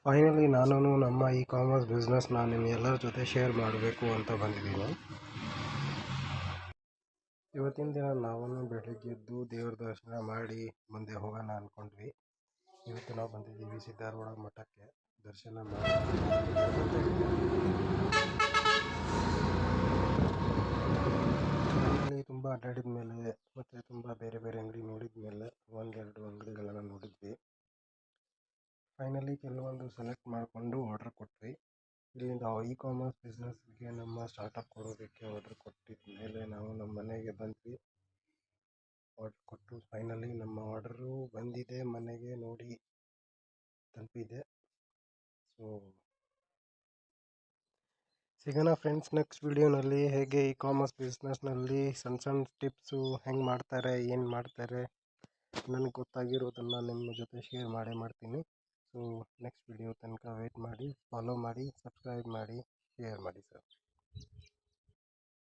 Finally ನಾನು ನಮ್ಮ E commerce ಬಿಸ್ನೆಸ್ನ ನಿಮ್ಮೆಲ್ಲರ ಜೊತೆ ಶೇರ್ ಮಾಡಬೇಕು ಅಂತ ಬಂದಿದ್ದೀನಿ. ಇವತ್ತಿನ ದಿನ ನಾವು ಬೆಳಗ್ಗೆದ್ದು ದೇವ್ರ ದರ್ಶನ ಮಾಡಿ ಮುಂದೆ ಹೋಗೋಣ ಅಂದ್ಕೊಂಡ್ವಿ. ಇವತ್ತು ನಾವು ಬಂದಿದ್ದೀವಿ ಸಿದ್ಧಾರೂಢ ಮಠಕ್ಕೆ ದರ್ಶನ ಮಾಡಿ. ಅಲ್ಲಿ ತುಂಬ ಅಡ್ಡಾಡಿದ ಮೇಲೆ ಮತ್ತು ತುಂಬ ಬೇರೆ ಬೇರೆ ಅಂಗಡಿ ನೋಡಿದ ಮೇಲೆ ಒಂದೆರಡು ಅಂಗಡಿಗಳನ್ನು ನೋಡಿದ್ವಿ. ಫೈನಲಿ ಕೆಲವೊಂದು ಸೆಲೆಕ್ಟ್ ಮಾಡಿಕೊಂಡು ಆರ್ಡರ್ ಕೊಟ್ವಿ. ಇಲ್ಲಿಂದ ಇ ಕಾಮರ್ಸ್ ಬಿಸ್ನೆಸ್ಗೆ ನಮ್ಮ ಸ್ಟಾರ್ಟಪ್ ಕೊಡೋದಕ್ಕೆ ಆರ್ಡರ್ ಕೊಟ್ಟಿದ್ದ ಮೇಲೆ ನಾವು ನಮ್ಮ ಮನೆಗೆ ಬಂದ್ವಿ. ಆರ್ಡರ್ ಕೊಟ್ಟು ಫೈನಲಿ ನಮ್ಮ ಆರ್ಡರು ಬಂದಿದೆ, ಮನೆಗೆ ನೋಡಿ ತಲುಪಿದೆ. ಸೊ ಸಿಗೋಣ ಫ್ರೆಂಡ್ಸ್ ನೆಕ್ಸ್ಟ್ ವಿಡಿಯೋನಲ್ಲಿ. ಹೇಗೆ ಇ ಕಾಮರ್ಸ್ ಬಿಸ್ನೆಸ್ನಲ್ಲಿ ಸಣ್ಣ ಟಿಪ್ಸು ಹೆಂಗೆ ಮಾಡ್ತಾರೆ, ಏನು ಮಾಡ್ತಾರೆ ನನಗೆ ಗೊತ್ತಾಗಿರೋದನ್ನು ನಿಮ್ಮ ಜೊತೆ ಶೇರ್ ಮಾಡ್ತೀನಿ. ಸೊ ನೆಕ್ಸ್ಟ್ ವಿಡಿಯೋ ತನಕ ವೆಯ್ಟ್ ಮಾಡಿ, ಫಾಲೋ ಮಾಡಿ, ಸಬ್ಸ್ಕ್ರೈಬ್ ಮಾಡಿ, ಶೇರ್ ಮಾಡಿ ಸರ್.